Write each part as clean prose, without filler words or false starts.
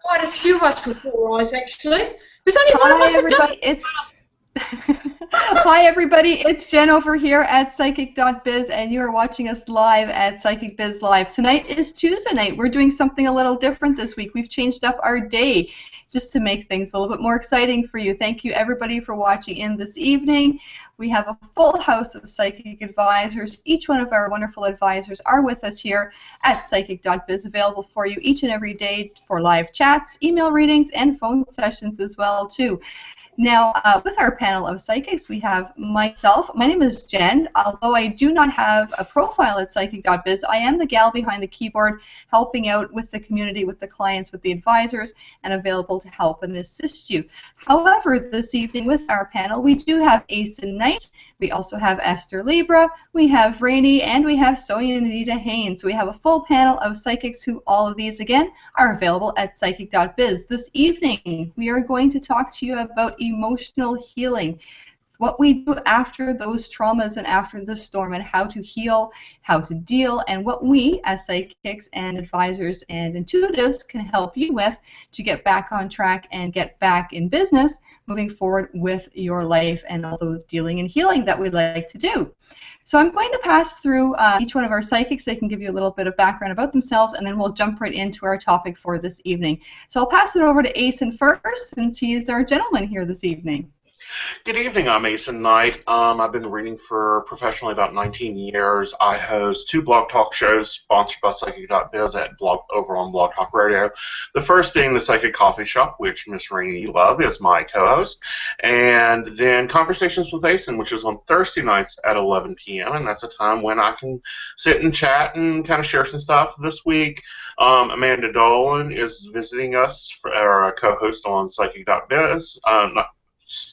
quite a few of us with 4 eyes, actually. There's only one of Hi us that everybody, doesn't. Hi everybody, it's Jen over here at Psychic.biz and you are watching us live at Psychic.biz Live. Tonight is Tuesday night. We're doing something a little different this week. We've changed up our day just to make things a little bit more exciting for you. Thank you everybody for watching in this evening. We have a full house of psychic advisors. Each one of our wonderful advisors are with us here at Psychic.biz, available for you each and every day for live chats, email readings, and phone sessions as well too. Now, with our panel of psychics, we have myself. My name is Jen. Although I do not have a profile at Psychic.biz, I am the gal behind the keyboard helping out with the community, with the clients, with the advisors, and available to help and assist you. However, this evening with our panel, we do have Aeson Knight. We also have Esther Libra, we have Rainey, and we have Sonia Nadita Haynes. So we have a full panel of psychics who all of these, again, are available at Psychic.biz. This evening, we are going to talk to you about emotional healing, what we do after those traumas and after the storm, and how to heal, how to deal, and what we as psychics and advisors and intuitives can help you with to get back on track and get back in business moving forward with your life and all the dealing and healing that we like to do. So I'm going to pass through each one of our psychics. They can give you a little bit of background about themselves, and then we'll jump right into our topic for this evening. So I'll pass it over to Aeson first, since he's our gentleman here this evening. Good evening, I'm Aeson Knight. I've been reading for professionally about 19 years. I host 2 blog talk shows sponsored by Psychic.biz over on Blog Talk Radio. The first being the Psychic Coffee Shop, which Miss Rainey Love is my co-host. And then Conversations with Aeson, which is on Thursday nights at 11 p.m. And that's a time when I can sit and chat and kind of share some stuff. This week, Amanda Dolan is visiting us for our co-host on Psychic.biz.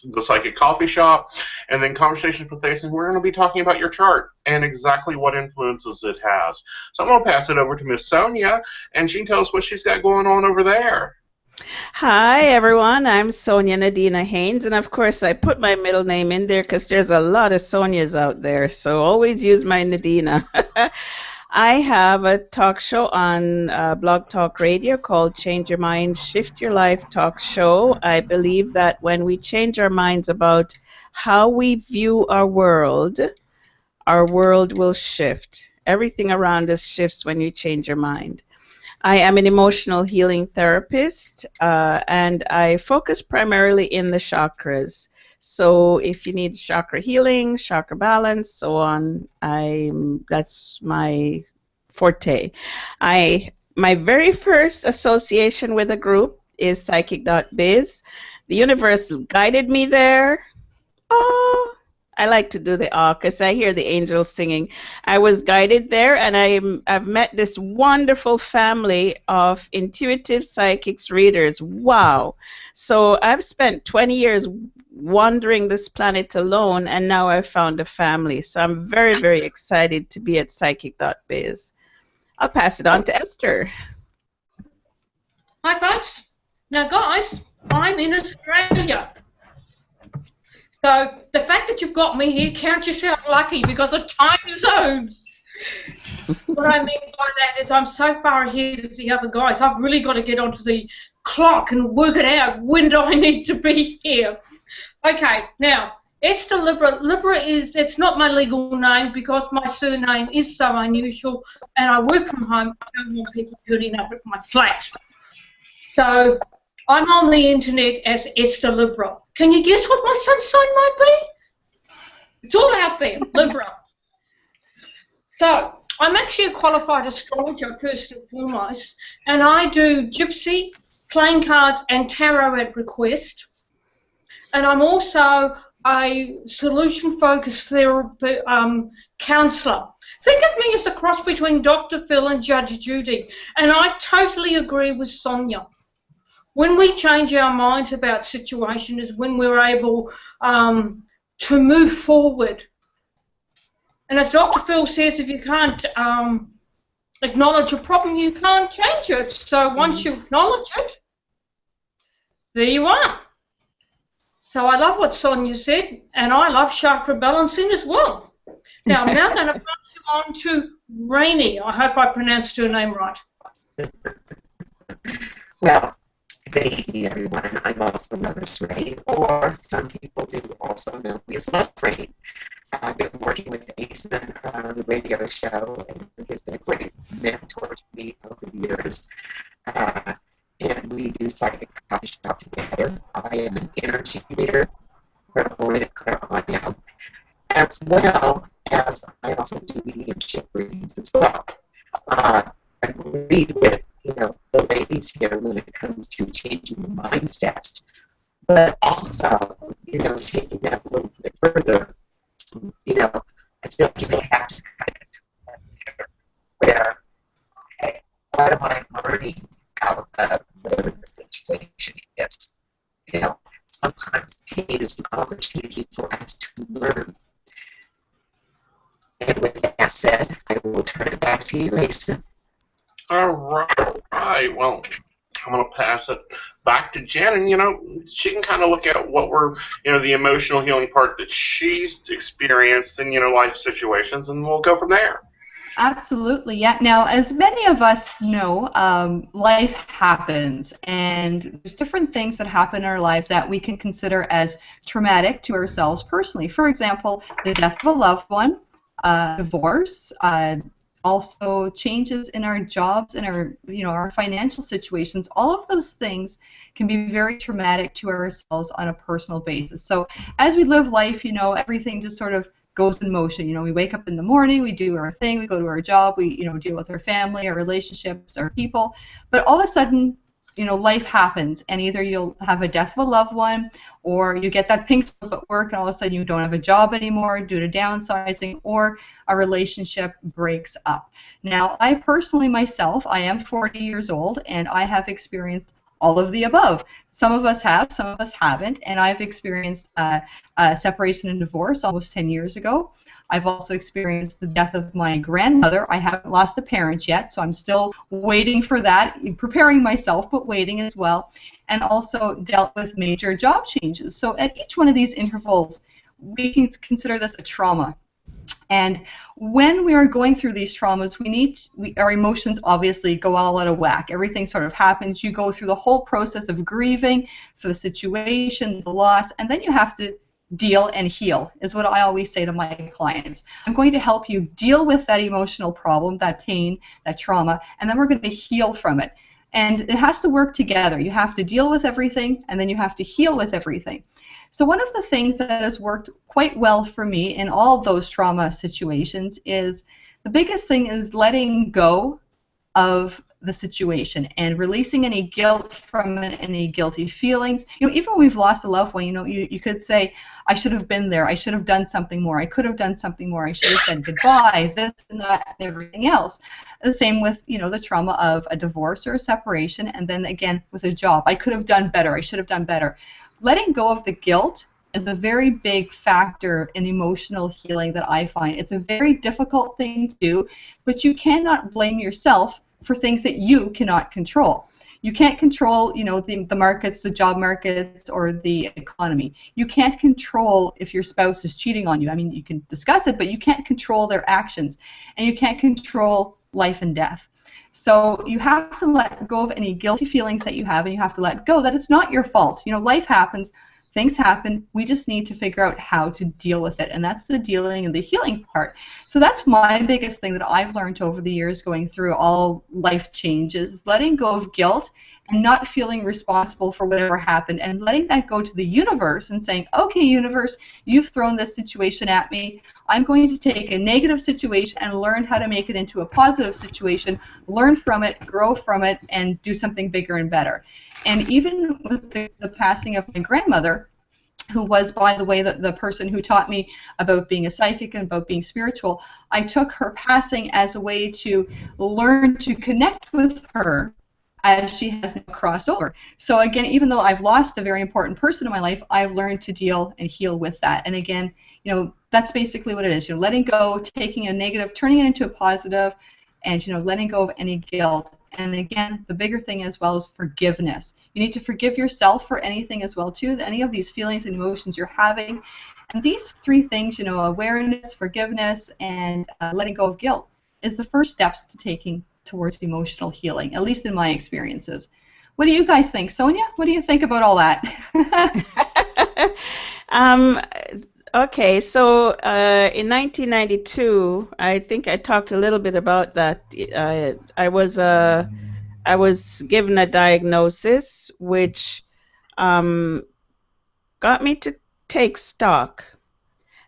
The Psychic Coffee Shop, and then Conversations with Aeson. We're going to be talking about your chart and exactly what influences it has. So I'm going to pass it over to Miss Sonia, and she can tell us what she's got going on over there. Hi everyone, I'm Sonia Nadina Haynes, and of course I put my middle name in there because there's a lot of Sonias out there, so always use my Nadina. I have a talk show on Blog Talk Radio called Change Your Mind, Shift Your Life Talk Show. I believe that when we change our minds about how we view our world will shift. Everything around us shifts when you change your mind. I am an emotional healing therapist, and I focus primarily in the chakras. So if you need chakra healing, chakra balance, so on, that's my forte. My very first association with a group is Psychic.biz. The universe guided me there. Oh, I like to do the because I hear the angels singing. I was guided there, and I've met this wonderful family of intuitive psychics readers. Wow. So I've spent 20 years wandering this planet alone, and now I've found a family. So I'm very, very excited to be at Psychic.biz. I'll pass it on to Esther. Hi, folks. Now, guys, I'm in Australia. So the fact that you've got me here, count yourself lucky because of time zones. What I mean by that is I'm so far ahead of the other guys. I've really got to get onto the clock and work it out when do I need to be here. Okay, now, Esther Libra. Libra it's not my legal name because my surname is so unusual and I work from home. I don't want people turning up at my flat. So I'm on the internet as Esther Libra. Can you guess what my sun sign might be? It's all out there, Libra. So I'm actually a qualified astrologer, first and foremost, and I do gypsy, playing cards, and tarot at request. And I'm also a solution-focused therapy counsellor. Think of me as a cross between Dr. Phil and Judge Judy. And I totally agree with Sonia. When we change our minds about situation is when we're able to move forward. And as Dr. Phil says, if you can't acknowledge a problem, you can't change it. So once you acknowledge it, there you are. So I love what Sonia said, and I love chakra balancing as well. Now I'm now going to pass you on to Rainey. I hope I pronounced her name right. Well, Good evening, everyone. I'm also known as Ray, or some people do also know me as Love Ray. I've been working with Aeson on the radio show, and he has been a great mentor to me over the years. And we do psychic coffee shop together. I am an energy leader, as well as I also do mediumship readings as well. I read with the ladies here when it comes to changing the mindset, but also taking that a little bit further. I feel like you have to consider where, okay, what am I learning out of whatever the situation is? Sometimes pain is an opportunity for us to learn. And with that said, I will turn it back to you, Aeson. All right. Well, I'm going to pass it back to Jen, and, she can kind of look at what we're, the emotional healing part that she's experienced in, life situations, and we'll go from there. Absolutely, yeah. Now, as many of us know, life happens, and there's different things that happen in our lives that we can consider as traumatic to ourselves personally. For example, the death of a loved one, divorce, also changes in our jobs and our financial situations. All of those things can be very traumatic to ourselves on a personal basis. So as we live life, everything just sort of goes in motion. We wake up in the morning, we do our thing, we go to our job, we deal with our family, our relationships, our people, but all of a sudden life happens, and either you'll have a death of a loved one, or you get that pink slip at work and all of a sudden you don't have a job anymore due to downsizing, or a relationship breaks up. Now, I personally myself, I am 40 years old, and I have experienced all of the above. Some of us have, some of us haven't, and I've experienced separation and divorce almost 10 years ago. I've also experienced the death of my grandmother. I haven't lost a parent yet, so I'm still waiting for that, preparing myself, but waiting as well, and also dealt with major job changes. So at each one of these intervals, we can consider this a trauma. And when we are going through these traumas, our emotions obviously go all out of whack. Everything sort of happens. You go through the whole process of grieving for the situation, the loss, and then you have to deal and heal, is what I always say to my clients. I'm going to help you deal with that emotional problem, that pain, that trauma, and then we're going to heal from it. And it has to work together. You have to deal with everything, and then you have to heal with everything. So one of the things that has worked quite well for me in all of those trauma situations is, the biggest thing is letting go of the situation and releasing any guilt from it, any guilty feelings. Even when we've lost a loved one, you could say, I should have been there, I should have done something more, I could have done something more, I should have said goodbye, this and that and everything else. The same with, the trauma of a divorce or a separation, and then again with a job. I could have done better, I should have done better. Letting go of the guilt is a very big factor in emotional healing that I find. It's a very difficult thing to do, but you cannot blame yourself for things that you cannot control. You can't control, the markets, the job markets, or the economy. You can't control if your spouse is cheating on you. I mean, you can discuss it, but you can't control their actions, and you can't control life and death. So you have to let go of any guilty feelings that you have, and you have to let go that it's not your fault. Life happens. Things happen. We just need to figure out how to deal with it, and that's the dealing and the healing part. So that's my biggest thing that I've learned over the years going through all life changes, letting go of guilt and not feeling responsible for whatever happened, and letting that go to the universe and saying, okay, universe, you've thrown this situation at me. I'm going to take a negative situation and learn how to make it into a positive situation, learn from it, grow from it, and do something bigger and better. And even with the passing of my grandmother, who was, by the way, the person who taught me about being a psychic and about being spiritual, I took her passing as a way to learn to connect with her as she has now crossed over. So again, even though I've lost a very important person in my life, I've learned to deal and heal with that. And again, that's basically what it is. Letting go, taking a negative, turning it into a positive, and letting go of any guilt. And again, the bigger thing as well is forgiveness. You need to forgive yourself for anything as well too, any of these feelings and emotions you're having. And these three things, awareness, forgiveness, and letting go of guilt, is the first steps to taking towards emotional healing, at least in my experiences. What do you guys think? Sonia, what do you think about all that? um, okay, so in 1992, I think I talked a little bit about that. I was given a diagnosis which got me to take stock.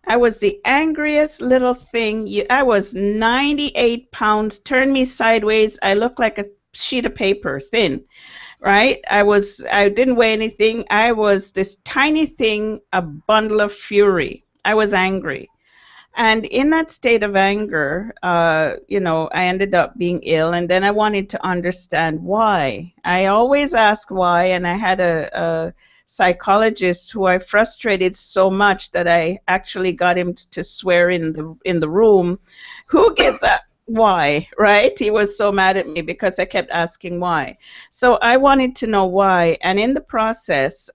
I was the angriest little thing. I was 98 pounds. Turn me sideways. I looked like a sheet of paper, thin, right? I didn't weigh anything. I was this tiny thing, a bundle of fury. I was angry. And in that state of anger, I ended up being ill, and then I wanted to understand why. I always asked why, and I had a psychologist who I frustrated so much that I actually got him to swear in the room. Who gives a why, right? He was so mad at me because I kept asking why. So I wanted to know why, and in the process,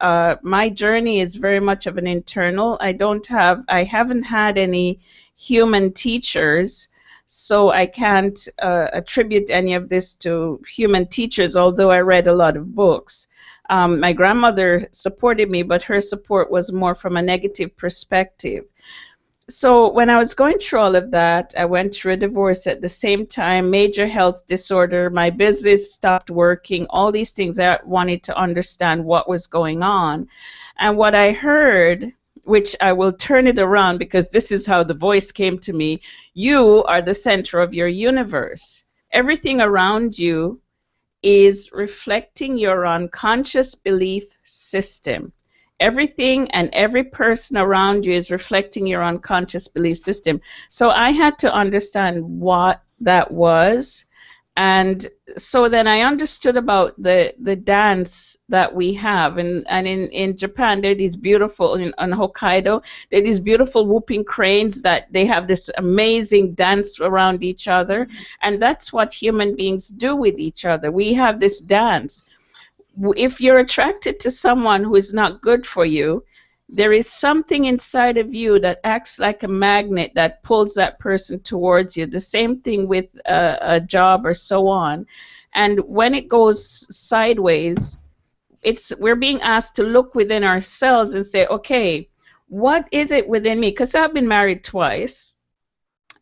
my journey is very much of an internal. I haven't had any human teachers, so I can't attribute any of this to human teachers, although I read a lot of books. My grandmother supported me, but her support was more from a negative perspective. So when I was going through all of that, I went through a divorce at the same time, major health disorder, my business stopped working, all these things. I wanted to understand what was going on. And what I heard, which I will turn it around because this is how the voice came to me, you are the center of your universe. Everything around you is reflecting your unconscious belief system. Everything and every person around you is reflecting your unconscious belief system. So I had to understand what that was. And so then I understood about the dance that we have. And in Japan, there are these beautiful, on Hokkaido, there are these beautiful whooping cranes that they have this amazing dance around each other. And that's what human beings do with each other. We have this dance. If you're attracted to someone who is not good for you, there is something inside of you that acts like a magnet that pulls that person towards you. The same thing with a job or so on. And when it goes sideways, we're being asked to look within ourselves and say, okay, what is it within me? Because I've been married twice,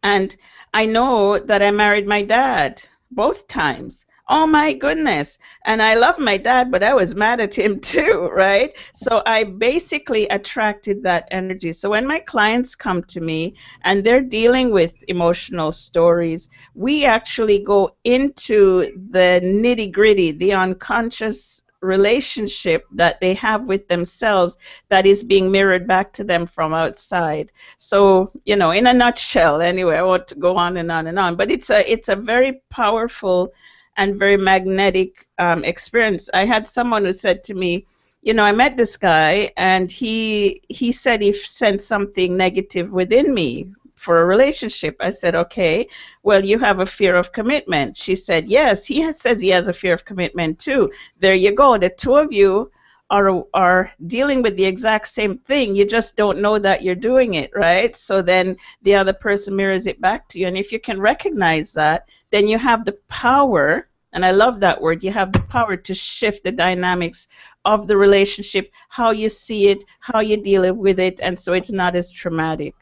and I know that I married my dad both times. Oh my goodness. And I love my dad, but I was mad at him too, right? So I basically attracted that energy. So when my clients come to me and they're dealing with emotional stories, we actually go into the nitty-gritty, the unconscious relationship that they have with themselves that is being mirrored back to them from outside. So, in a nutshell, anyway, I want to go on and on and on, but it's a very powerful and very magnetic experience. I had someone who said to me, I met this guy, and he said he sensed something negative within me for a relationship. I said, okay, well, you have a fear of commitment. She said, yes, says he has a fear of commitment too. There you go. The two of you are dealing with the exact same thing. You just don't know that you're doing it, right? So then the other person mirrors it back to you. And if you can recognize that, then you have the power, and I love that word, you have the power to shift the dynamics of the relationship, how you see it, how you deal with it, and so it's not as traumatic.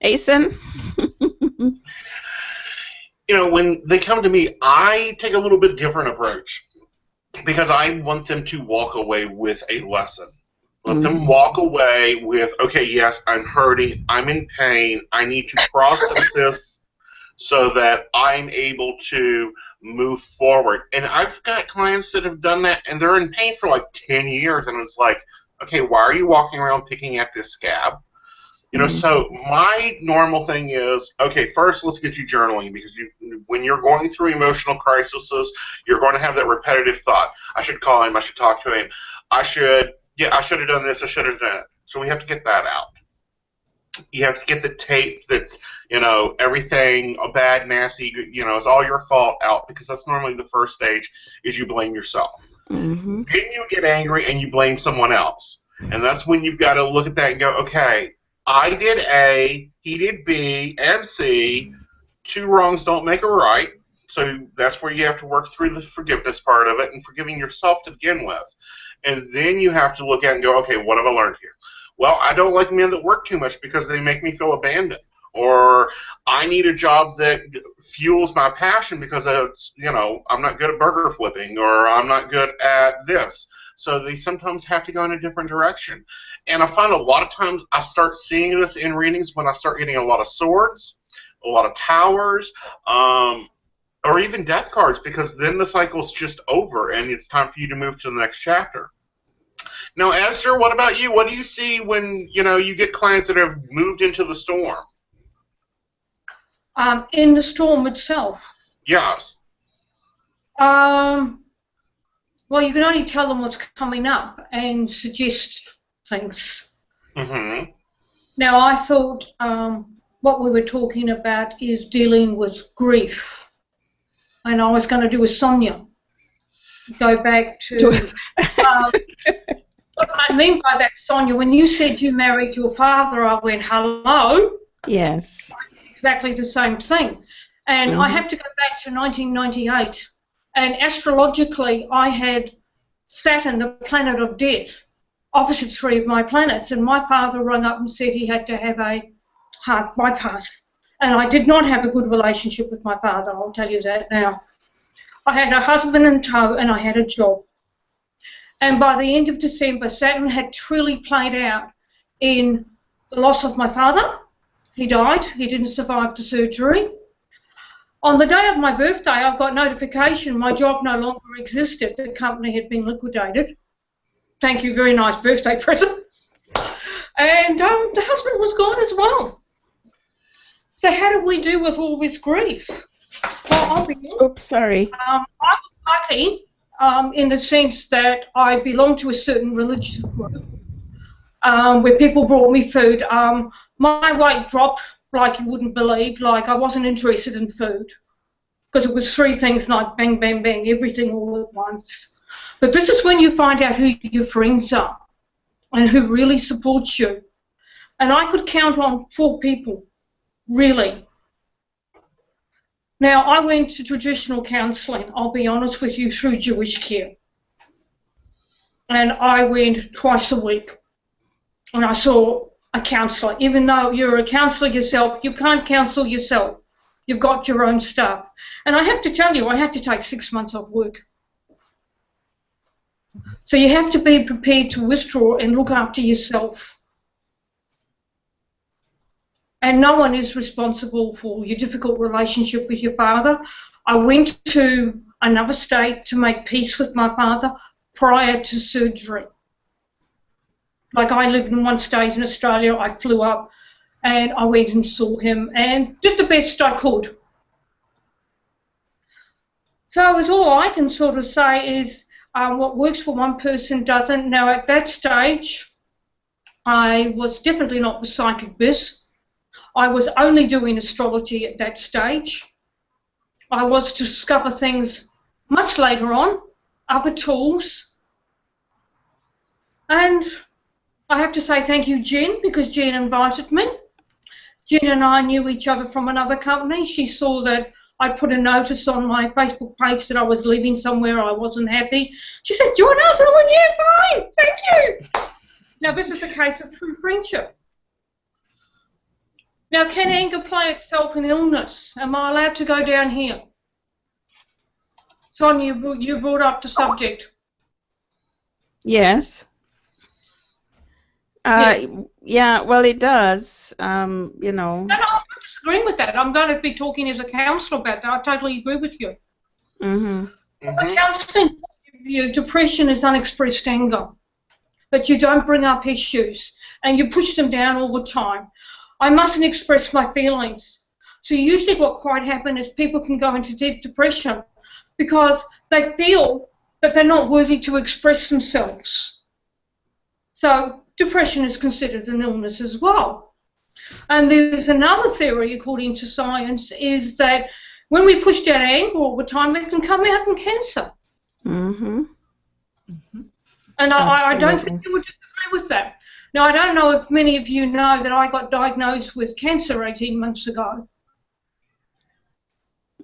Aeson? When they come to me, I take a little bit different approach because I want them to walk away with a lesson. Let them walk away with, okay, yes, I'm hurting, I'm in pain, I need to process this so that I'm able to move forward. And I've got clients that have done that, and they're in pain for like 10 years, and it's like, okay, why are you walking around picking at this scab? So my normal thing is, okay, first let's get you journaling, because when you're going through emotional crises, you're going to have that repetitive thought. I should call him, I should talk to him, I should have done this, I should have done it. So we have to get that out. You have to get the tape that's, everything bad, nasty, it's all your fault out, because that's normally the first stage, is you blame yourself. Mm-hmm. Then you get angry and you blame someone else. And that's when you've got to look at that and go, okay, I did A, he did B, and C. Two wrongs don't make a right. So that's where you have to work through the forgiveness part of it and forgiving yourself to begin with. And then you have to look at it and go, okay, what have I learned here? Well, I don't like men that work too much because they make me feel abandoned. Or I need a job that fuels my passion because it's, I'm not good at burger flipping, or I'm not good at this. So they sometimes have to go in a different direction. And I find a lot of times I start seeing this in readings when I start getting a lot of swords, a lot of towers, or even death cards, because then the cycle's just over and it's time for you to move to the next chapter. Now, Esther, what about you? What do you see when you get clients that have moved into the storm? In the storm itself? Yes. Well, you can only tell them what's coming up and suggest things. Mm-hmm. Now, I thought what we were talking about is dealing with grief. And I was going to do a Sonia. Go back to... what I mean by that, Sonia, when you said you married your father, I went, hello? Yes. Exactly the same thing. And I have to go back to 1998. And astrologically, I had Saturn, the planet of death, opposite 3 of my planets. And my father rang up and said he had to have a heart bypass. And I did not have a good relationship with my father, I'll tell you that now. I had a husband in tow and I had a job. And by the end of December, Saturn had truly played out in the loss of my father. He died. He didn't survive the surgery. On the day of my birthday, I got notification my job no longer existed. The company had been liquidated. Thank you, very nice birthday present. And the husband was gone as well. So how do we deal with all this grief? Well, I'll be honest. Oops, sorry. I was lucky in the sense that I belonged to a certain religious group where people brought me food. My weight dropped like you wouldn't believe. Like, I wasn't interested in food because it was 3 things like bang, bang, bang, everything all at once. But this is when you find out who your friends are and who really supports you. And I could count on 4 people, really. Now, I went to traditional counselling, I'll be honest with you, through Jewish Care. And I went twice a week. And I saw a counsellor. Even though you're a counsellor yourself, you can't counsel yourself. You've got your own stuff. And I have to tell you, I had to take 6 months off work. So you have to be prepared to withdraw and look after yourself. And no one is responsible for your difficult relationship with your father. I went to another state to make peace with my father prior to surgery. Like, I lived in one state in Australia, I flew up and I went and saw him and did the best I could. So it's all I can sort of say is what works for one person doesn't. Now, at that stage, I was definitely not with Psychic.biz. I was only doing astrology at that stage. I was to discover things much later on, other tools. And I have to say thank you, Jen, because Jen invited me. Jen and I knew each other from another company. She saw that I put a notice on my Facebook page that I was leaving somewhere, I wasn't happy. She said, join us. And I went, yeah, fine, thank you. Now, this is a case of true friendship. Now, can anger play itself in illness? Am I allowed to go down here? Sonia, you brought up the subject. Yes. Yeah, well, it does, No, I'm not disagreeing with that. I'm going to be talking as a counsellor about that. I totally agree with you. Mm-hmm. From a counselling point of view, depression is unexpressed anger. But you don't bring up issues and you push them down all the time. I mustn't express my feelings. So usually what quite happens is people can go into deep depression because they feel that they're not worthy to express themselves. So depression is considered an illness as well. And there's another theory, according to science, is that when we push down anger all the time, it can come out in cancer. Mm-hmm. Mm-hmm. And I don't think you would disagree with that. Now, I don't know if many of you know that I got diagnosed with cancer 18 months ago.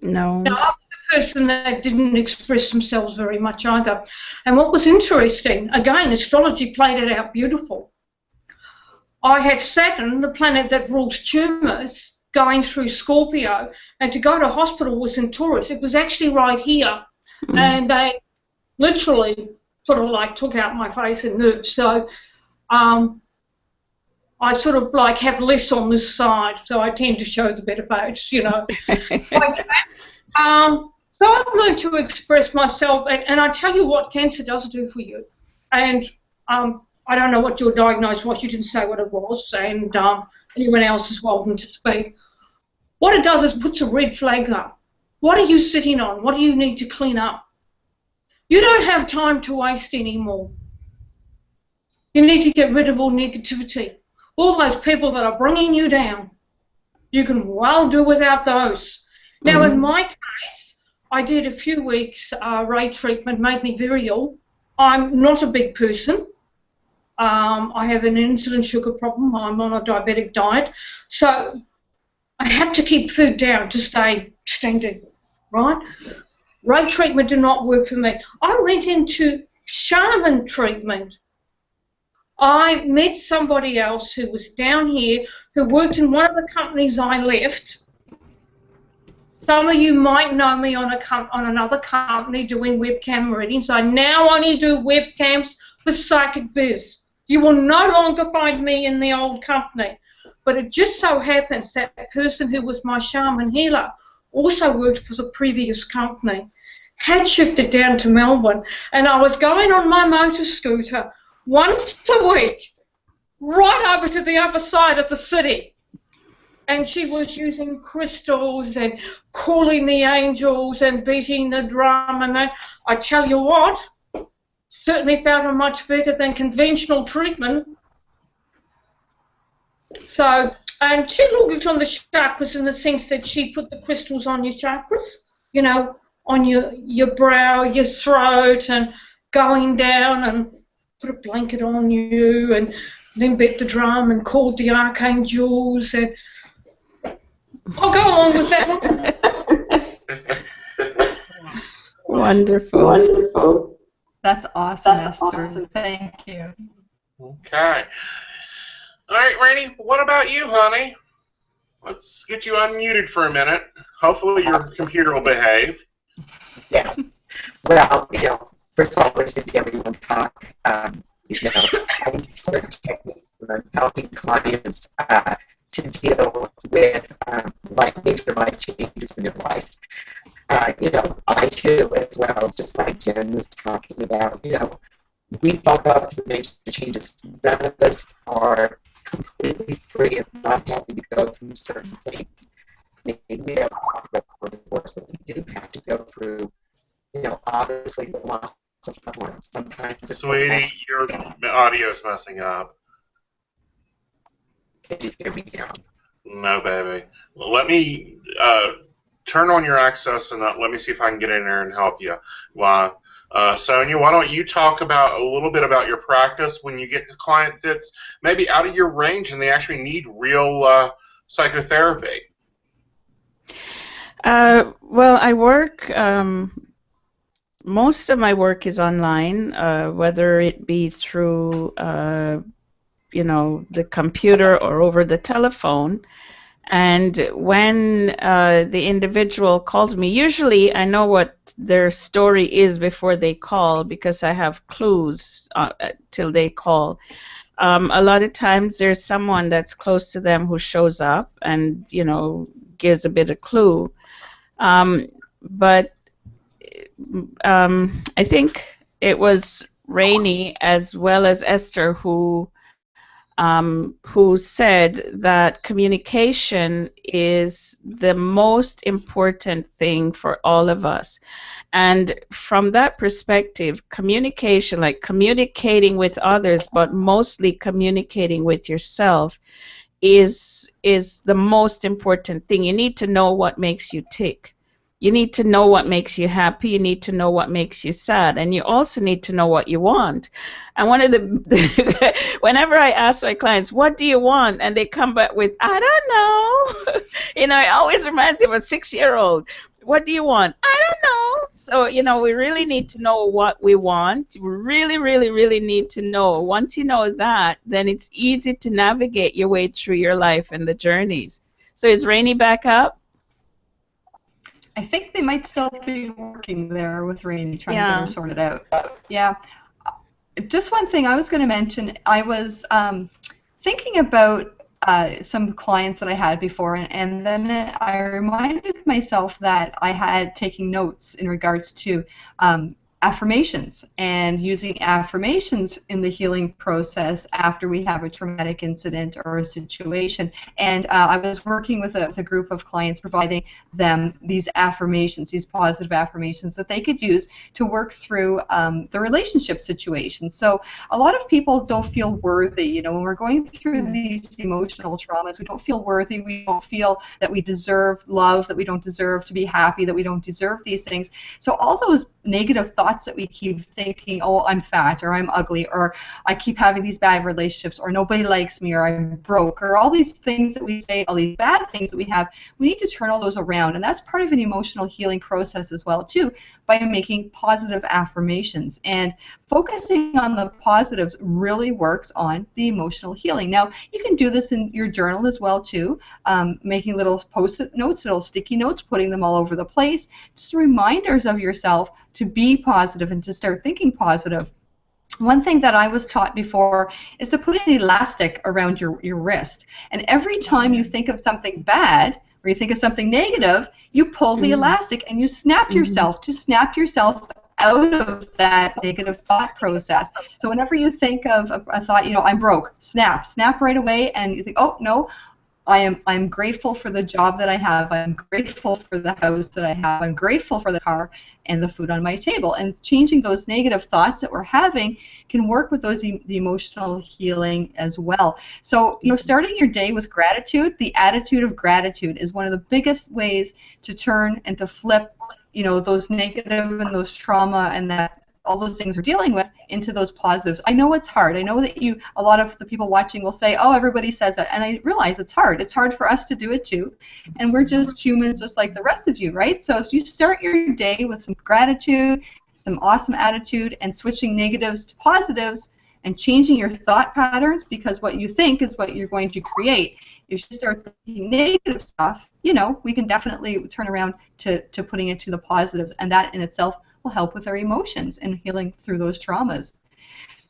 No. Now, I'm the person that didn't express themselves very much either. And what was interesting, again, astrology played it out beautiful. I had Saturn, the planet that rules tumours, going through Scorpio, and to go to hospital was in Taurus. It was actually right here, and they literally sort of like took out my face and nerves. So I sort of like have less on this side, so I tend to show the better page, you know. Like that. So I've learned to express myself, and I tell you what cancer does do for you. And I don't know what your diagnosis was. You didn't say what it was, and anyone else is welcome to speak. What it does is puts a red flag up. What are you sitting on? What do you need to clean up? You don't have time to waste anymore. You need to get rid of all negativity. All those people that are bringing you down. You can well do without those. Now, in my case, I did a few weeks ray treatment, made me very ill. I'm not a big person. I have an insulin sugar problem. I'm on a diabetic diet. So I have to keep food down to stay standing, right? Ray treatment did not work for me. I went into shaman treatment. I met somebody else who was down here who worked in one of the companies I left. Some of you might know me on another company doing webcam readings. I now only do webcams for Psychic.biz. You will no longer find me in the old company. But it just so happens that the person who was my shaman healer also worked for the previous company, had shifted down to Melbourne, and I was going on my motor scooter once a week right over to the other side of the city. And she was using crystals and calling the angels and beating the drum and that. I tell you what, certainly felt her much better than conventional treatment. So, and she looked on the chakras in the sense that she put the crystals on your chakras, you know, on your brow, your throat, and going down and put a blanket on you, and then beat the drum and called the archangels, and I'll go along with that. Wonderful. Wonderful. That's awesome, Esther. Thank you. Okay. All right, Rainey, what about you, honey? Let's get you unmuted for a minute. Hopefully your computer will behave. Yes. Well, you know, first of all, listen to everyone talk. You know, I use certain techniques when I'm helping clients to deal with like major life changes in their life. You know, I too, as well, just like Jen was talking about, you know, we all go through major changes. None of us are completely free of not having to go through certain things. Maybe we don't talk about the divorce, but we do have to go through, you know, obviously the loss of loved ones. Sometimes it's Sweetie, your audio is messing up. Can you hear me now? No, baby. Well, let me turn on your access and let me see if I can get in there and help you. Well, Sonia, why don't you talk about a little bit about your practice when you get a client that's maybe out of your range and they actually need real psychotherapy? Well, I work, most of my work is online, whether it be through, you know, the computer or over the telephone. And when the individual calls me, usually I know what their story is before they call because I have clues till they call. A lot of times there's someone that's close to them who shows up and, you know, gives a bit of clue. But I think it was Rainey as well as Esther who said that communication is the most important thing for all of us. And from that perspective, communication, like communicating with others, but mostly communicating with yourself, is the most important thing. You need to know what makes you tick. You need to know what makes you happy. You need to know what makes you sad. And you also need to know what you want. And one of the, whenever I ask my clients, what do you want? And they come back with, I don't know. You know, it always reminds me of a 6-year-old. What do you want? I don't know. So, we really need to know what we want. We really, really, really need to know. Once you know that, then it's easy to navigate your way through your life and the journeys. So is Rainey back up? I think they might still be working there with Rainey, trying to get Yeah. her sorted out. Yeah. Just one thing I was going to mention, I was thinking about some clients that I had before, and then I reminded myself that I had taken notes in regards to affirmations and using affirmations in the healing process after we have a traumatic incident or a situation. And I was working with a group of clients, providing them these affirmations, these positive affirmations that they could use to work through the relationship situation. So a lot of people don't feel worthy. When we're going through these emotional traumas, we don't feel worthy. We don't feel that we deserve love, that we don't deserve to be happy, that we don't deserve these things. So all those negative thoughts that we keep thinking, oh, I'm fat, or I'm ugly, or I keep having these bad relationships, or nobody likes me, or I'm broke, or all these things that we say, all these bad things that we have, we need to turn all those around. And that's part of an emotional healing process as well, too, by making positive affirmations. And focusing on the positives really works on the emotional healing. Now, you can do this in your journal as well, too, making little post-it notes, little sticky notes, putting them all over the place, just reminders of yourself to be positive and to start thinking positive. One thing that I was taught before is to put an elastic around your wrist. And every time you think of something bad or you think of something negative, you pull the elastic and you snap yourself to snap yourself out of that negative thought process. So whenever you think of a thought, I'm broke, snap right away, and you think, oh, no, I'm grateful for the job that I have. I'm grateful for the house that I have. I'm grateful for the car and the food on my table. And changing those negative thoughts that we're having can work with those the emotional healing as well. So, starting your day with gratitude, the attitude of gratitude is one of the biggest ways to turn and to flip, those negative and those trauma and that all those things we're dealing with into those positives. I know it's hard. I know that a lot of the people watching will say, oh, everybody says that. And I realize it's hard. It's hard for us to do it too. And we're just humans just like the rest of you, right? So as you start your day with some gratitude, some awesome attitude, and switching negatives to positives, and changing your thought patterns, because what you think is what you're going to create. If you start thinking negative stuff, we can definitely turn around to putting it to the positives, and that in itself will help with our emotions and healing through those traumas.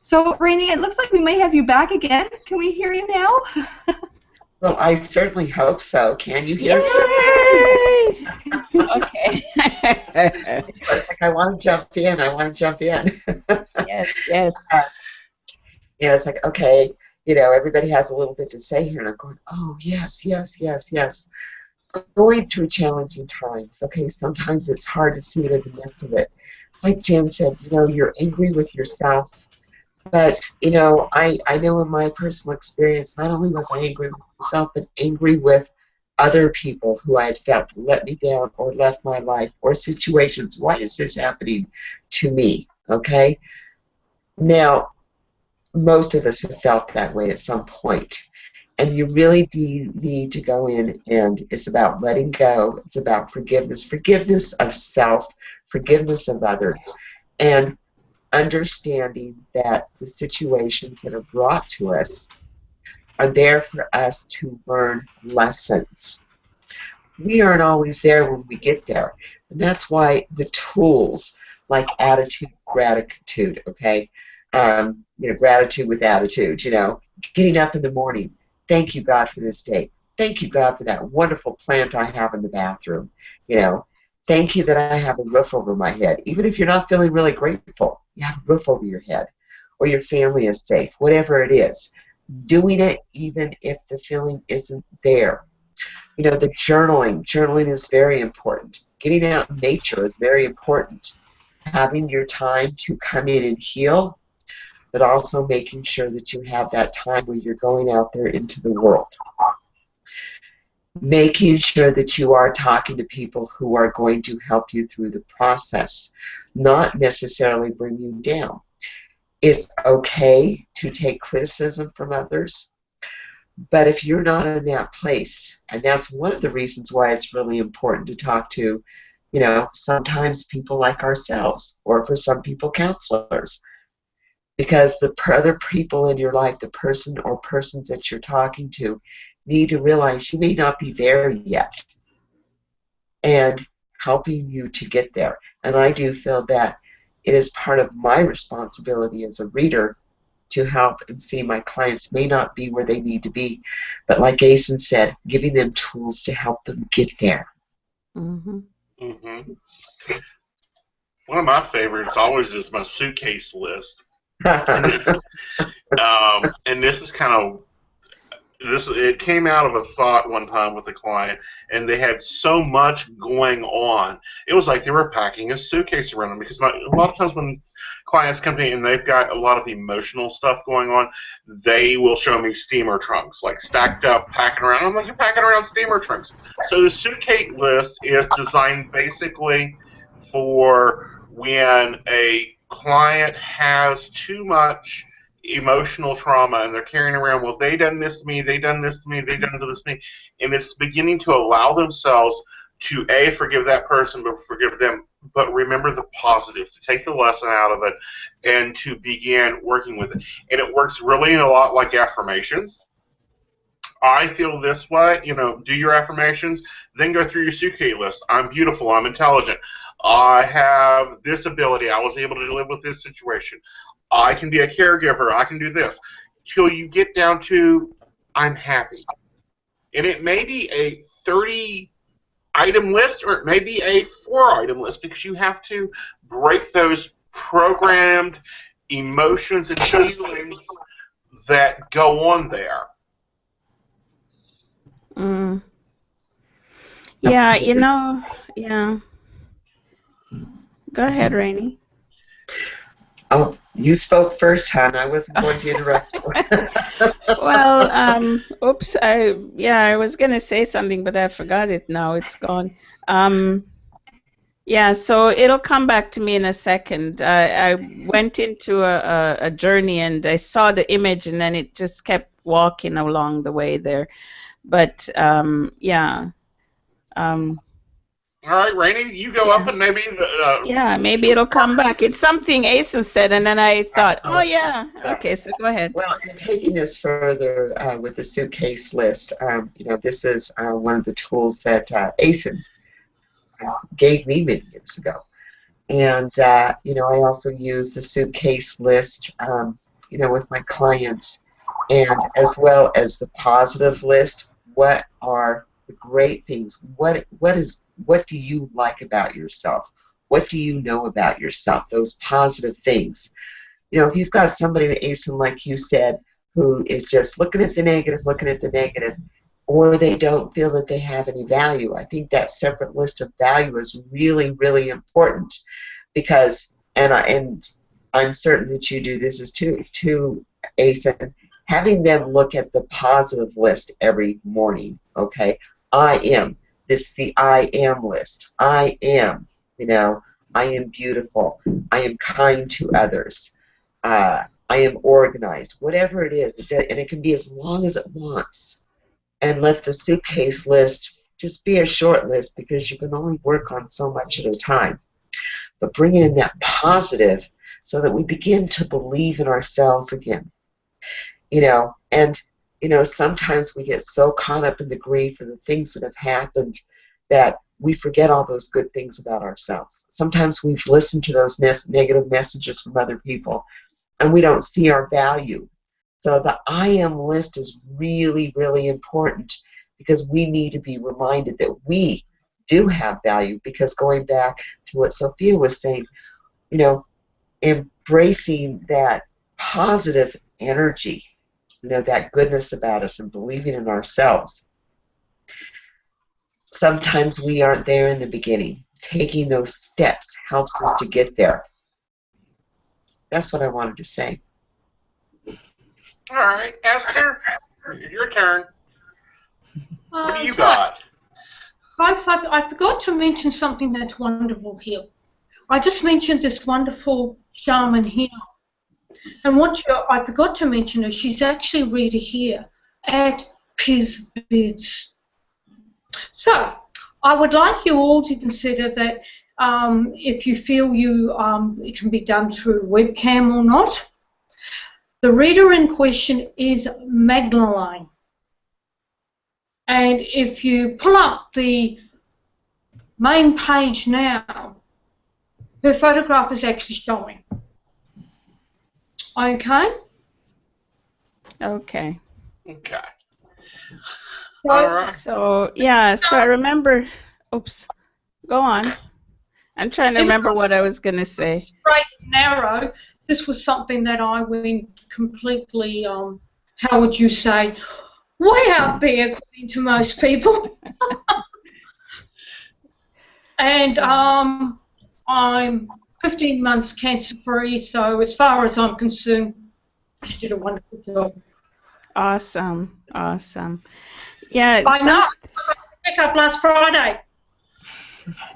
So, Rainey, it looks like we may have you back again. Can we hear you now? Well, I certainly hope so. Can you hear me? Okay. It's like I want to jump in. Yes. It's like, okay, everybody has a little bit to say here, and I'm going, oh, yes. Going through challenging times, okay, sometimes it's hard to see it in the midst of it. Like Jen said, you're angry with yourself, but, I know in my personal experience, not only was I angry with myself, but angry with other people who I had felt let me down or left my life, or situations. Why is this happening to me, okay? Now, most of us have felt that way at some point. And you really do need to go in, and it's about letting go. It's about forgiveness of self, forgiveness of others, and understanding that the situations that are brought to us are there for us to learn lessons. We aren't always there when we get there. And that's why the tools like attitude, gratitude, okay? Gratitude with attitude, getting up in the morning. Thank you, God, for this day. Thank you, God, for that wonderful plant I have in the bathroom. Thank you that I have a roof over my head. Even if you're not feeling really grateful, you have a roof over your head, or your family is safe, whatever it is. Doing it even if the feeling isn't there. The journaling is very important. Getting out in nature is very important. Having your time to come in and heal, but also making sure that you have that time where you're going out there into the world. Making sure that you are talking to people who are going to help you through the process, not necessarily bring you down. It's okay to take criticism from others, but if you're not in that place, and that's one of the reasons why it's really important to talk to You know, sometimes people like ourselves, or for some people, counselors. Because the other people in your life, the person or persons that you're talking to, need to realize you may not be there yet, and helping you to get there. And I do feel that it is part of my responsibility as a reader to help and see my clients may not be where they need to be, but like Aeson said, giving them tools to help them get there. Mm-hmm. Mm-hmm. One of my favorites always is my suitcase list. And this is kind of it came out of a thought one time with a client, and they had so much going on. It was like they were packing a suitcase around them, because a lot of times when clients come to me and they've got a lot of emotional stuff going on, they will show me steamer trunks, like stacked up, packing around. I'm like, you're packing around steamer trunks. So the suitcase list is designed basically for when a client has too much emotional trauma and they're carrying around, well, they done this to me, they done this to me, they done this to me, and it's beginning to allow themselves to forgive that person, but forgive them, but remember the positive, to take the lesson out of it, and to begin working with it. And it works really a lot like affirmations. I feel this way, do your affirmations, then go through your suitcase list. I'm beautiful, I'm intelligent, I have this ability, I was able to live with this situation, I can be a caregiver, I can do this, till you get down to I'm happy. And it may be a 30-item list, or it may be a 4-item list, because you have to break those programmed emotions and feelings that go on there. Mm. Yeah, yeah. Go ahead, Rainey. Oh, you spoke first, hon. I wasn't going to interrupt you. Well, oops. I was gonna say something, but I forgot it now. It's gone. Yeah, so it'll come back to me in a second. I went into a journey, and I saw the image, and then it just kept walking along the way there. But yeah. All right, Rainey, you go up and maybe maybe it'll come back. It's something Aeson said, and then I thought, Absolutely. oh yeah, okay, so go ahead. Well, and taking this further with the suitcase list, this is one of the tools that Aeson gave me many years ago. And, I also use the suitcase list, with my clients, and as well as the positive list. What are the great things? What do you like about yourself? What do you know about yourself? Those positive things. If you've got somebody, Aeson, like you said, who is just looking at the negative, or they don't feel that they have any value, I think that separate list of value is really, really important, because, and I'm certain that you do this is too, Aeson, having them look at the positive list every morning. Okay, I am. It's the I am list. I am. I am beautiful. I am kind to others. I am organized. Whatever it is, and it can be as long as it wants. And let the suitcase list just be a short list, because you can only work on so much at a time. But bringing in that positive, so that we begin to believe in ourselves again. And sometimes we get so caught up in the grief or the things that have happened that we forget all those good things about ourselves. Sometimes we've listened to those negative messages from other people, and we don't see our value. So the I am list is really, really important, because we need to be reminded that we do have value, because going back to what Sophia was saying, embracing that positive energy, that goodness about us, and believing in ourselves. Sometimes we aren't there in the beginning. Taking those steps helps us to get there. That's what I wanted to say. All right, Esther, your turn. What do you got? Folks, I forgot to mention something that's wonderful here. I just mentioned this wonderful shaman here. And I forgot to mention her, she's actually a reader here at Psychic.biz. So, I would like you all to consider that if you feel it can be done through webcam or not. The reader in question is Magdalene. And if you pull up the main page now, her photograph is actually showing. Okay? Okay. Okay. So, All right. So, yeah, so I remember, oops, go on. I'm trying to remember what I was going to say. straight and narrow, this was something that I went completely, how would you say, way out there according to most people. And I'm 15 months cancer-free, so as far as I'm concerned, she did a wonderful job. Awesome, awesome. Yeah, I know. I pick up last Friday.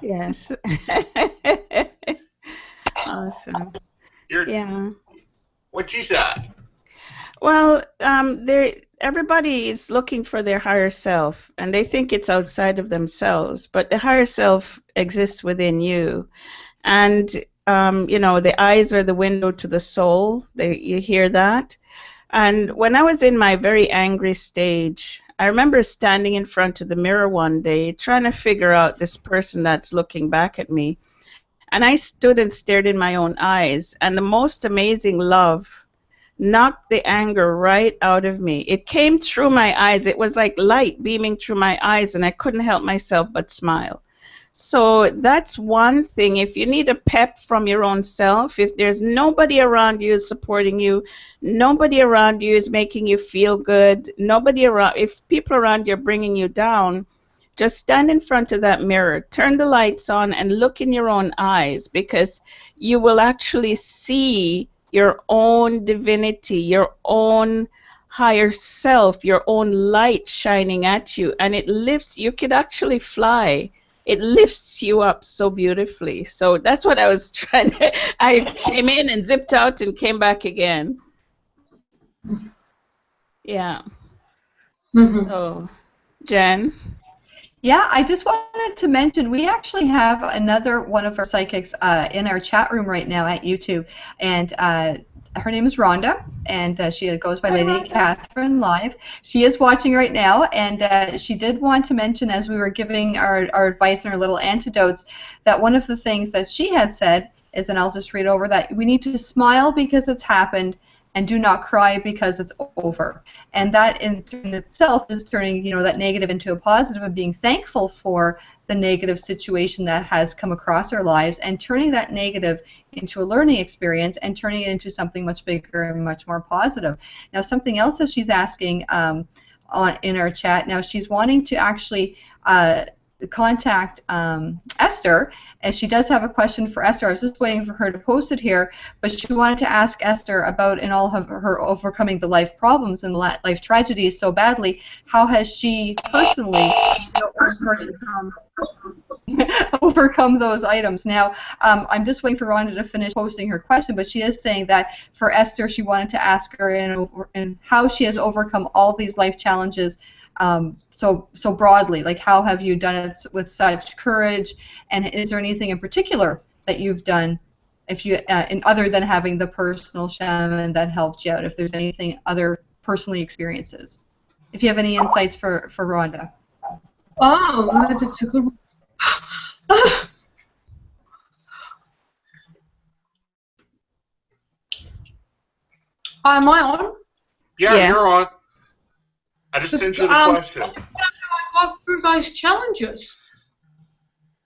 Yes. Awesome. Yeah. What you said? Well, everybody is looking for their higher self, and they think it's outside of themselves, but the higher self exists within you. And, the eyes are the window to the soul. You hear that? And when I was in my very angry stage, I remember standing in front of the mirror one day trying to figure out this person that's looking back at me. And I stood and stared in my own eyes, and the most amazing love knocked the anger right out of me. It came through my eyes. It was like light beaming through my eyes, and I couldn't help myself but smile. So that's one thing. If you need a pep from your own self, if there's nobody around you supporting you, nobody around you is making you feel good, if people around you are bringing you down, just stand in front of that mirror, turn the lights on, and look in your own eyes, because you will actually see your own divinity, your own higher self, your own light shining at you, and it lifts. You could actually fly. It lifts you up so beautifully. So that's what I was trying to. I came in and zipped out and came back again. Yeah. Mm-hmm. So, Jen. Yeah, I just wanted to mention we actually have another one of our psychics in our chat room right now at YouTube, and her name is Rhonda, and she goes by Lady Catherine Live. She is watching right now, and she did want to mention, as we were giving our advice and our little antidotes, that one of the things that she had said is, and I'll just read over, that we need to smile because it's happened, and do not cry because it's over. And that in itself is turning, that negative into a positive, and being thankful for the negative situation that has come across our lives, and turning that negative into a learning experience, and turning it into something much bigger and much more positive. Now, something else that she's asking in our chat, now she's wanting to actually contact Esther, and she does have a question for Esther. I was just waiting for her to post it here, but she wanted to ask Esther about, in all of her overcoming the life problems and life tragedies so badly, how has she personally overcome those items. Now, I'm just waiting for Rhonda to finish posting her question, but she is saying that for Esther, she wanted to ask her in how she has overcome all these life challenges so broadly. Like, how have you done it with such courage, and is there anything in particular that you've done, if you other than having the personal shaman that helped you out, if there's anything other personally experiences? If you have any insights for Rhonda. Oh, that's a good one. Am I on? Yeah, Yes. you're on. I just sent you the question. How I got through those challenges?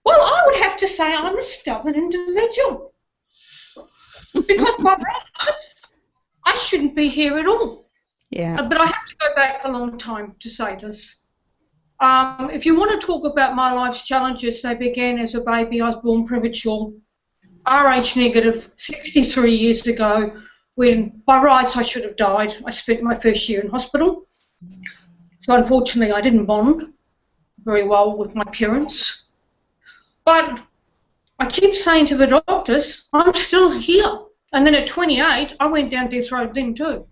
Well, I would have to say I'm a stubborn individual. Because by rights, I shouldn't be here at all. Yeah. But I have to go back a long time to say this. If you want to talk about my life's challenges, they began as a baby. I was born premature, Rh negative, 63 years ago, when by rights I should have died. I spent my first year in hospital. So unfortunately I didn't bond very well with my parents. But I keep saying to the doctors, I'm still here. And then at 28, I went down death road then too.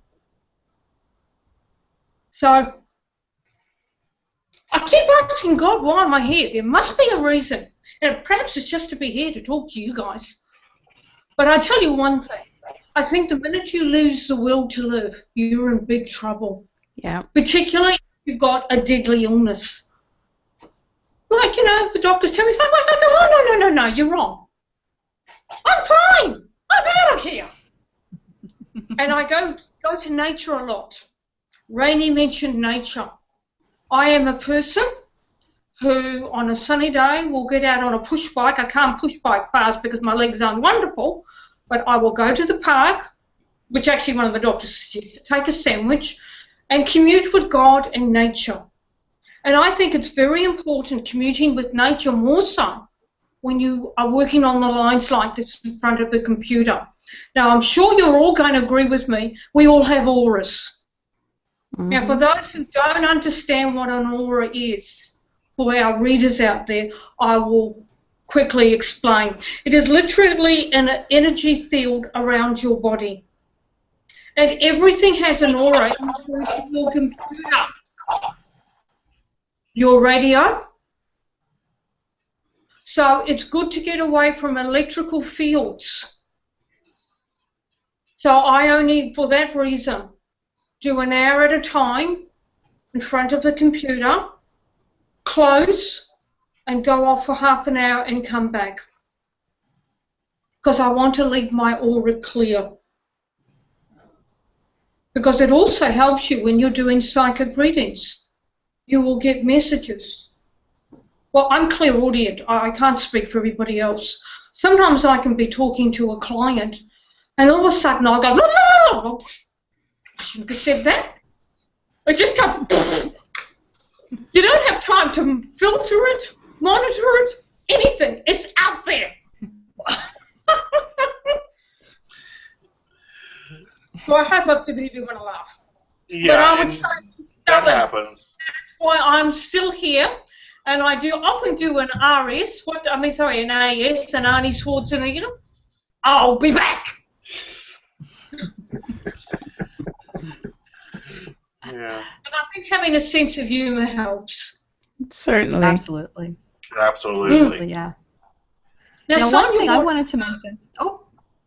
So I keep asking God, why am I here? There must be a reason. And perhaps it's just to be here to talk to you guys. But I tell you one thing. I think the minute you lose the will to live, you're in big trouble. Yeah. Particularly if you've got a deadly illness. Like, the doctors tell me something, I go, oh, no, you're wrong. I'm fine. I'm out of here. And I go to nature a lot. Rainey mentioned nature. I am a person who, on a sunny day, will get out on a push bike. I can't push bike fast because my legs aren't wonderful, but I will go to the park, which actually one of the doctors suggested, take a sandwich, and commute with God and nature. And I think it's very important commuting with nature more so when you are working on the lines like this in front of the computer. Now, I'm sure you're all going to agree with me, we all have auras. Mm-hmm. Now, for those who don't understand what an aura is, for our readers out there, I will quickly explain. It is literally an energy field around your body. And everything has an aura, including your computer, your radio. So it's good to get away from electrical fields. So I only, for that reason, do an hour at a time in front of the computer, close, and go off for half an hour and come back. Because I want to leave my aura clear. Because it also helps you when you're doing psychic readings. You will get messages. Well, I'm clairaudient. I can't speak for everybody else. Sometimes I can be talking to a client, and all of a sudden I'll go, I shouldn't have said that. I just come. You don't have time to filter it, monitor it, anything. It's out there. So I hope I've given everyone a laugh. Yeah, but I would say that happens. That's why I'm still here, and I often do an RS. An AS, an Arnie Schwarzenegger. I'll be back. Yeah. And I think having a sense of humour helps. Certainly. Absolutely. Absolutely. Yeah. Now one thing I wanted to mention. Oh,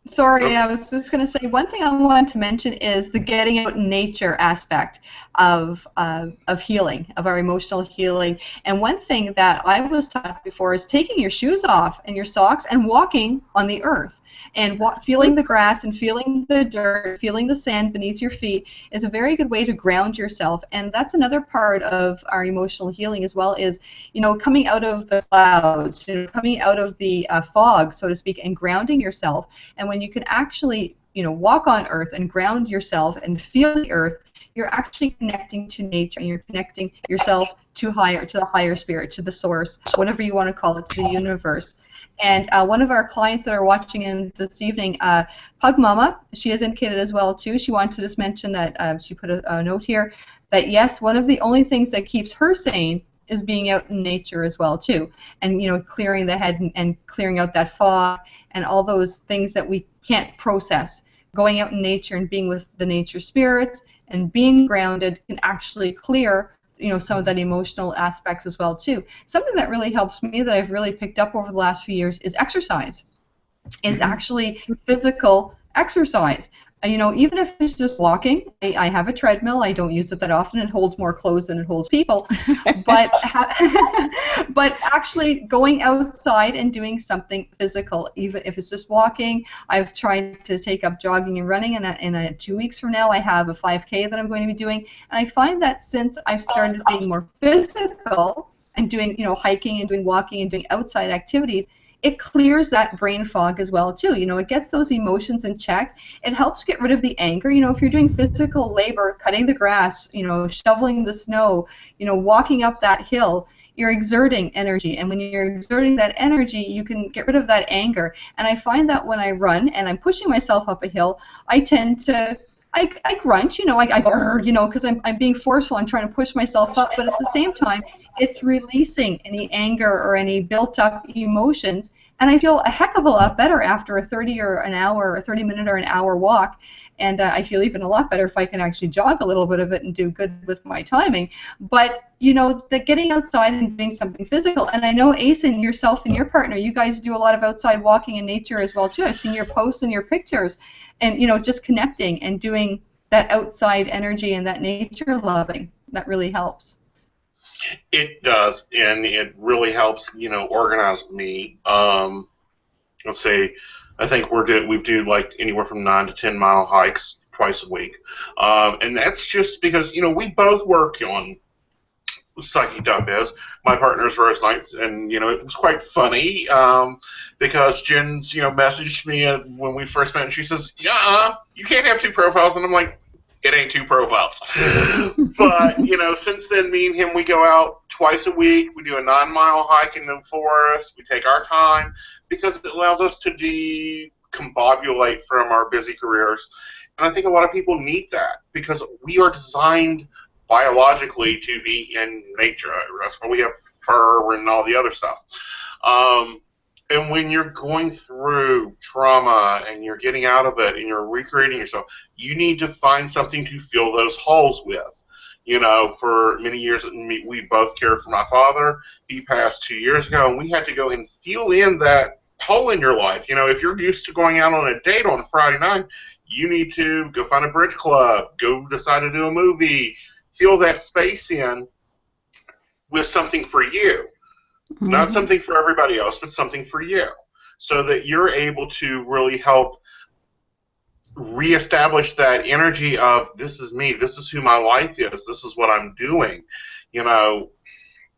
sorry, I was just going to say one thing I wanted to mention is the getting out in nature aspect of healing, of our emotional healing. And one thing that I was taught before is taking your shoes off and your socks and walking on the earth. And feeling the grass and feeling the dirt, feeling the sand beneath your feet is a very good way to ground yourself. And that's another part of our emotional healing as well, is, coming out of the clouds, coming out of the fog, so to speak, and grounding yourself. And when you can actually, walk on earth and ground yourself and feel the earth, you're actually connecting to nature, and you're connecting yourself to the higher spirit, to the source, whatever you want to call it, to the universe. And one of our clients that are watching in this evening, Pug Mama, she has indicated as well too. She wanted to just mention that she put a note here that yes, one of the only things that keeps her sane is being out in nature as well too, and clearing the head and clearing out that fog and all those things that we can't process. Going out in nature and being with the nature spirits and being grounded can actually clear some of that emotional aspects as well too. Something that really helps me that I've really picked up over the last few years is exercise. Is actually physical exercise. Even if it's just walking, I have a treadmill. I don't use it that often. It holds more clothes than it holds people. But but actually going outside and doing something physical, even if it's just walking. I've tried to take up jogging and running, and 2 weeks from now I have a 5K that I'm going to be doing. And I find that since I've started being more physical and doing hiking and doing walking and doing outside activities, it clears that brain fog as well too. It gets those emotions in check. It helps get rid of the anger. If you're doing physical labor, cutting the grass, shoveling the snow, walking up that hill, you're exerting energy. And when you're exerting that energy, you can get rid of that anger. And I find that when I run and I'm pushing myself up a hill, I tend to I grunt, because I'm being forceful. I'm trying to push myself up, but at the same time, it's releasing any anger or any built-up emotions, and I feel a heck of a lot better after a 30 or an hour, or 30-minute or an hour walk, and I feel even a lot better if I can actually jog a little bit of it and do good with my timing. But you know, the getting outside and doing something physical, and I know Aeson, yourself and your partner, you guys do a lot of outside walking in nature as well too. I've seen your posts and your pictures, and you know, just connecting and doing that outside energy and that nature loving, that really helps. It does, and it really helps, you know, organize me. Let's say, I think we do like anywhere from 9 to 10 mile hikes twice a week, and that's just because, you know, we both work on Psychic.biz. My partner's Rose Nights, and you know, it was quite funny because Jen's, you know, messaged me when we first met, and she says, "Yeah, you can't have two profiles," and I'm like, "It ain't two profiles." But you know, since then, me and him, we go out twice a week. We do a 9-mile hike in the forest. We take our time because it allows us to decombobulate from our busy careers, and I think a lot of people need that because we are designed biologically to be in nature. That's why we have fur and all the other stuff. And when you're going through trauma and you're getting out of it and you're recreating yourself, you need to find something to fill those holes with. You know, for many years, we both cared for my father. He passed 2 years ago, and we had to go and fill in that hole in your life. You know, if you're used to going out on a date on a Friday night, you need to go find a bridge club, go decide to do a movie, fill that space in with something for you. Mm-hmm. Not something for everybody else, but something for you, so that you're able to really help reestablish that energy of, this is me, this is who my life is, this is what I'm doing, you know.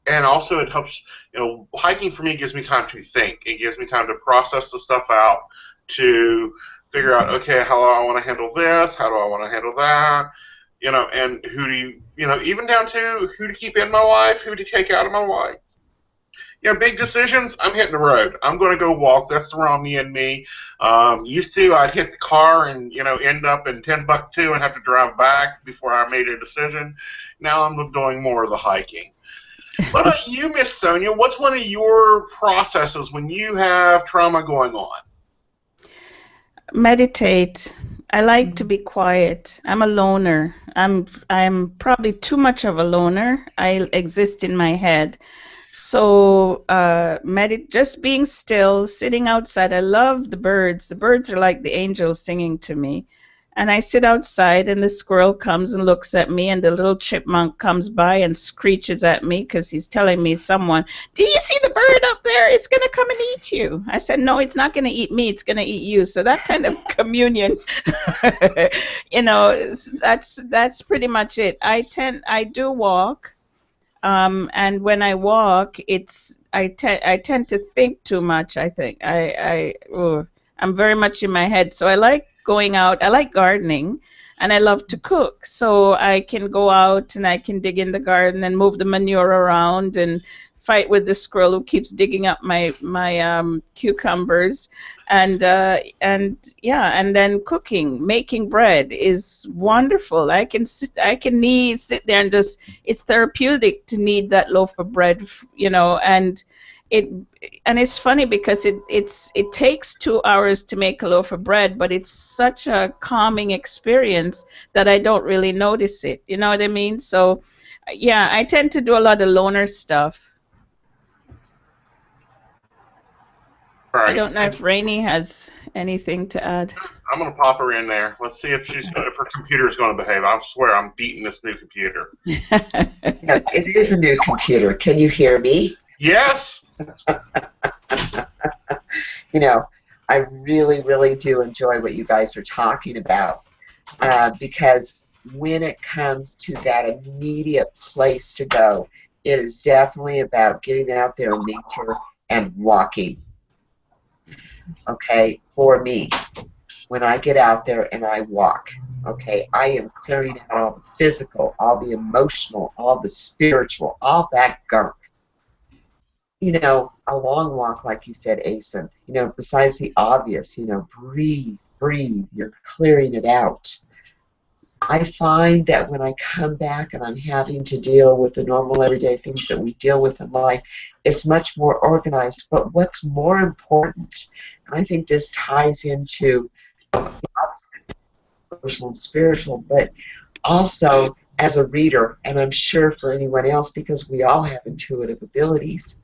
And also it helps, you know, hiking for me gives me time to think. It gives me time to process the stuff out, to figure out, okay, how do I want to handle this, how do I want to handle that, you know, and who do you know, even down to who to keep in my life, who to take out of my life. You know, big decisions, I'm hitting the road. I'm going to go walk. That's the raw me and me. Used to, I'd hit the car and, you know, end up in Timbuktu and have to drive back before I made a decision. Now I'm doing more of the hiking. What about you, Miss Sonia? What's one of your processes when you have trauma going on? Meditate. I like to be quiet. I'm a loner. I'm probably too much of a loner. I exist in my head. So just being still, sitting outside. I love the birds. The birds are like the angels singing to me. And I sit outside, and the squirrel comes and looks at me, and the little chipmunk comes by and screeches at me because he's telling me, someone, do you see the bird up there? It's going to come and eat you. I said, no, it's not going to eat me. It's going to eat you. So that kind of communion, you know, that's pretty much it. I do walk. And when I walk, I tend to think too much. I think I'm very much in my head. So I like going out. I like gardening, and I love to cook. So I can go out and I can dig in the garden and move the manure around and fight with the squirrel who keeps digging up my cucumbers, and then cooking, making bread is wonderful. I can sit there and just, it's therapeutic to knead that loaf of bread, you know, and it's funny because it takes 2 hours to make a loaf of bread, but it's such a calming experience that I don't really notice it. You know what I mean? So yeah, I tend to do a lot of loner stuff. Right. I don't know if Rainey has anything to add. I'm going to pop her in there. Let's see if her computer's going to behave. I swear I'm beating this new computer. Yes, it is a new computer. Can you hear me? Yes. You know, I really, really do enjoy what you guys are talking about because when it comes to that immediate place to go, it is definitely about getting out there in nature and walking. Okay, for me, when I get out there and I walk, okay, I am clearing out all the physical, all the emotional, all the spiritual, all that gunk. You know, a long walk, like you said, Aeson, you know, besides the obvious, you know, breathe, you're clearing it out. I find that when I come back and I'm having to deal with the normal everyday things that we deal with in life, it's much more organized. But what's more important, and I think this ties into emotional and spiritual, but also as a reader, and I'm sure for anyone else, because we all have intuitive abilities,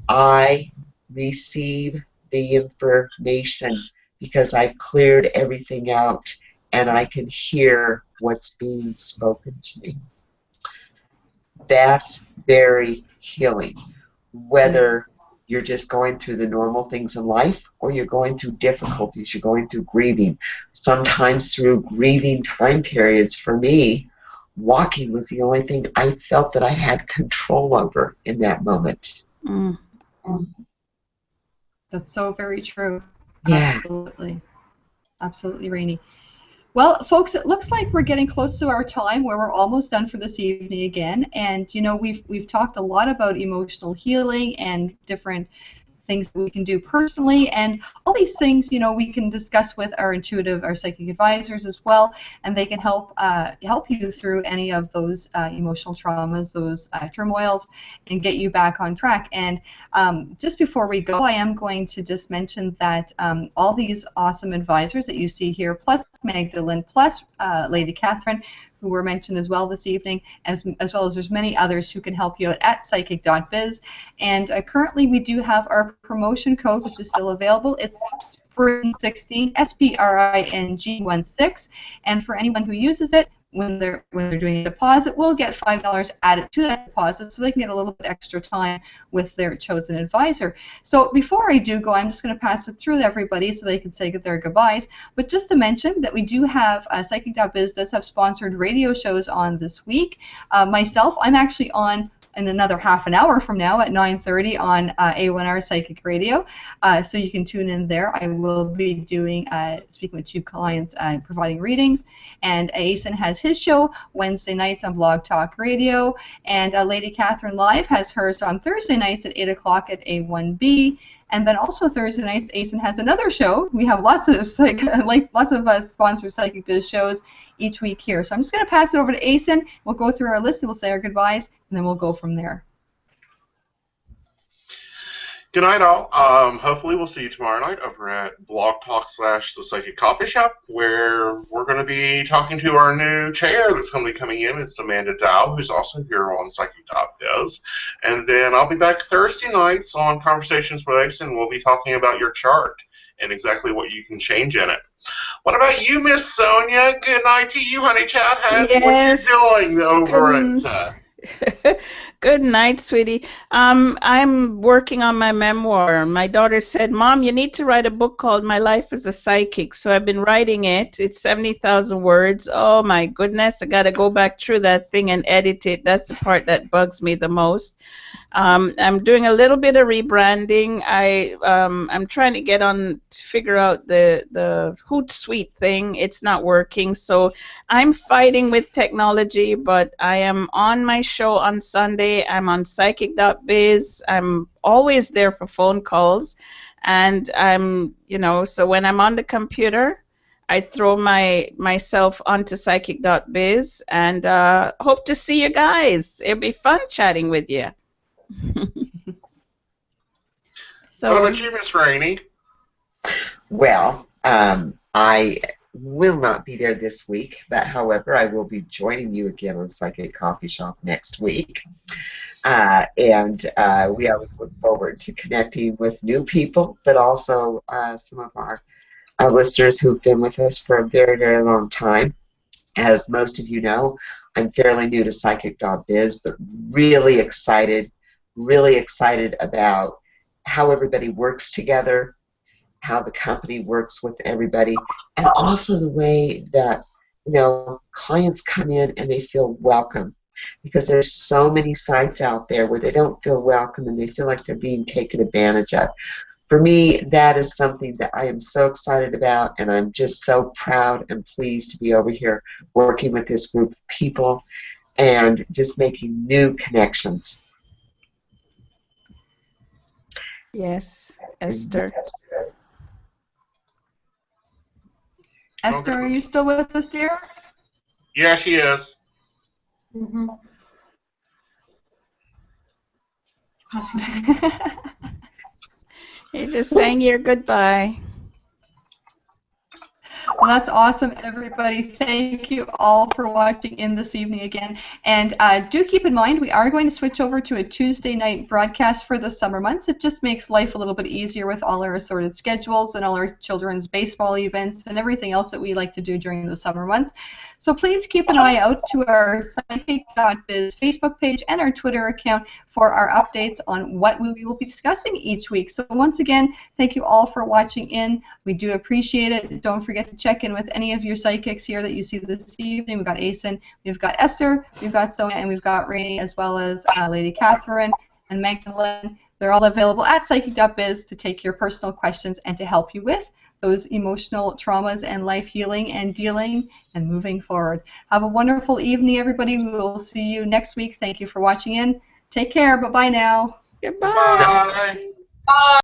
I receive the information because I've cleared everything out and I can hear what's being spoken to me. That's very healing. Whether you're just going through the normal things in life or you're going through difficulties, you're going through grieving. Sometimes through grieving time periods, for me, walking was the only thing I felt that I had control over in that moment. Mm. That's so very true. Yeah. Absolutely. Absolutely, Rainey. Well, folks, it looks like we're getting close to our time where we're almost done for this evening again. And, you know, we've talked a lot about emotional healing and different things that we can do personally, and all these things, you know, we can discuss with our psychic advisors as well, and they can help you through any of those emotional traumas, those turmoils, and get you back on track. And just before we go, I am going to just mention that all these awesome advisors that you see here, plus Magdalene, plus Lady Catherine, who were mentioned as well this evening, as well as there's many others who can help you out at Psychic.biz. And currently we do have our promotion code, which is still available. It's SPRING16, SPRING16. And for anyone who uses it, when they're doing a deposit, we'll get $5 added to that deposit so they can get a little bit extra time with their chosen advisor. So before I do go, I'm just going to pass it through to everybody so they can say their goodbyes. But just to mention that we do have, Psychic.biz does have sponsored radio shows on this week. Myself, I'm actually on in another half an hour from now at 9:30 on A1R Psychic Radio, so you can tune in there. I will be doing speaking with two clients, providing readings, and Aeson has his show Wednesday nights on Blog Talk Radio, and Lady Catherine Live has hers on Thursday nights at 8 o'clock at A1B. And then also Thursday night, Aeson has another show. We have lots of sponsored Psychic Biz shows each week here. So I'm just going to pass it over to Aeson. We'll go through our list and we'll say our goodbyes, and then we'll go from there. Good night, all. Hopefully we'll see you tomorrow night over at Blog Talk / The Psychic Coffee Shop, where we're going to be talking to our new chair that's going to be coming in. It's Amanda Dow, who's also here on Psychic.biz. And then I'll be back Thursday nights on Conversations with Aeson, and we'll be talking about your chart and exactly what you can change in it. What about you, Miss Sonia? Good night to you, honey chat. Yes. What you doing over at... Good night, sweetie. I'm working on my memoir. My daughter said, Mom, you need to write a book called My Life as a Psychic. So I've been writing it. It's 70,000 words. Oh, my goodness. I got to go back through that thing and edit it. That's the part that bugs me the most. I'm doing a little bit of rebranding. I'm trying to get on to figure out the Hootsuite thing. It's not working. So I'm fighting with technology, but I am on my show on Sunday. I'm on Psychic.biz. I'm always there for phone calls. And so when I'm on the computer, I throw myself onto Psychic.biz and hope to see you guys. It'll be fun chatting with you. So, what about you, Miss Rainey? Well, I will not be there this week, but however, I will be joining you again on Psychic Coffee Shop next week. And we always look forward to connecting with new people, but also some of our listeners who've been with us for a very, very long time. As most of you know, I'm fairly new to Psychic.biz, but really excited about how everybody works together, how the company works with everybody, and also the way that, clients come in and they feel welcome, because there's so many sites out there where they don't feel welcome and they feel like they're being taken advantage of. For me, that is something that I am so excited about, and I'm just so proud and pleased to be over here working with this group of people and just making new connections. Yes, Esther. Esther, are you still with us, dear? Yeah, she is. Mm-hmm. You're just saying your goodbye. Well, that's awesome, everybody. Thank you all for watching in this evening again. And do keep in mind, we are going to switch over to a Tuesday night broadcast for the summer months. It just makes life a little bit easier with all our assorted schedules and all our children's baseball events and everything else that we like to do during the summer months. So please keep an eye out to our Psychic.biz Facebook page and our Twitter account for our updates on what we will be discussing each week. So once again, thank you all for watching in. We do appreciate it. Don't forget to check in with any of your psychics here that you see this evening. We've got Aeson, we've got Esther, we've got Sonia, and we've got Rainey, as well as Lady Catherine and Magdalene. They're all available at Psychic.biz to take your personal questions and to help you with those emotional traumas and life healing and dealing and moving forward. Have a wonderful evening, everybody. We will see you next week. Thank you for watching in. Take care. Bye-bye now. Goodbye. Bye. Bye.